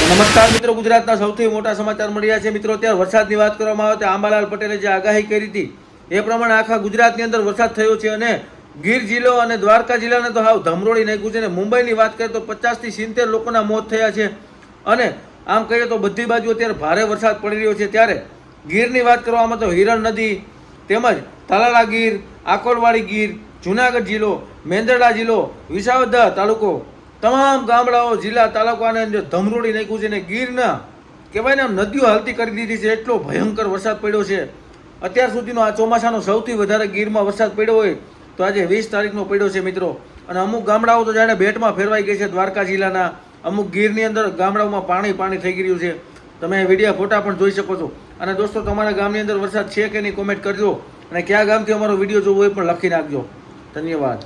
નમસ્કાર મિત્રો, ગુજરાતના સૌથી મોટા સમાચાર મળી રહ્યા છે. મિત્રો, અત્યારે વરસાદની વાત કરવામાં આવે તો આંબાલાલ પટેલે જે આગાહી કરી હતી એ પ્રમાણે આખા ગુજરાતની અંદર વરસાદ થયો છે અને ગીર જિલ્લો અને દ્વારકા જિલ્લાને તો હાવ ધમરોળી નાખ્યું છે. અને મુંબઈની વાત કરીએ તો 50 થી 70 લોકોના મોત થયા છે. અને આમ કહીએ તો બધી બાજુ અત્યારે ભારે વરસાદ પડી રહ્યો છે. ત્યારે ગીરની વાત કરવામાં તો હિરણ નદી તેમજ તાલાલા ગીર, આકોલવાડી ગીર, જુનાગઢ જિલ્લો, મેંદરડા જિલ્લો, વિસાવદર તાલુકો, તમામ ગામડાઓ, જિલ્લા, તાલુકાને અંદર ધમરોળી નાખ્યું છે. અને ગીરના કહેવાય ને આમ નદીઓ હાલતી કરી દીધી છે. એટલો ભયંકર વરસાદ પડ્યો છે. અત્યાર સુધીનો આ ચોમાસાનો સૌથી વધારે ગીરમાં વરસાદ પડ્યો હોય તો આજે 20 તારીખનો પડ્યો છે મિત્રો. અને અમુક ગામડાઓ તો જાણે ભેટમાં ફેરવાઈ ગઈ છે. દ્વારકા જિલ્લાના અમુક ગીરની અંદર ગામડાઓમાં પાણી થઈ ગયું છે. તમે વિડીયો ફોટા પણ જોઈ શકો છો. અને દોસ્તો, તમારા ગામની અંદર વરસાદ છે કે નહીં કોમેન્ટ કરજો. અને કયા ગામથી અમારો વિડીયો જોવો એ પણ લખી નાખજો. ધન્યવાદ.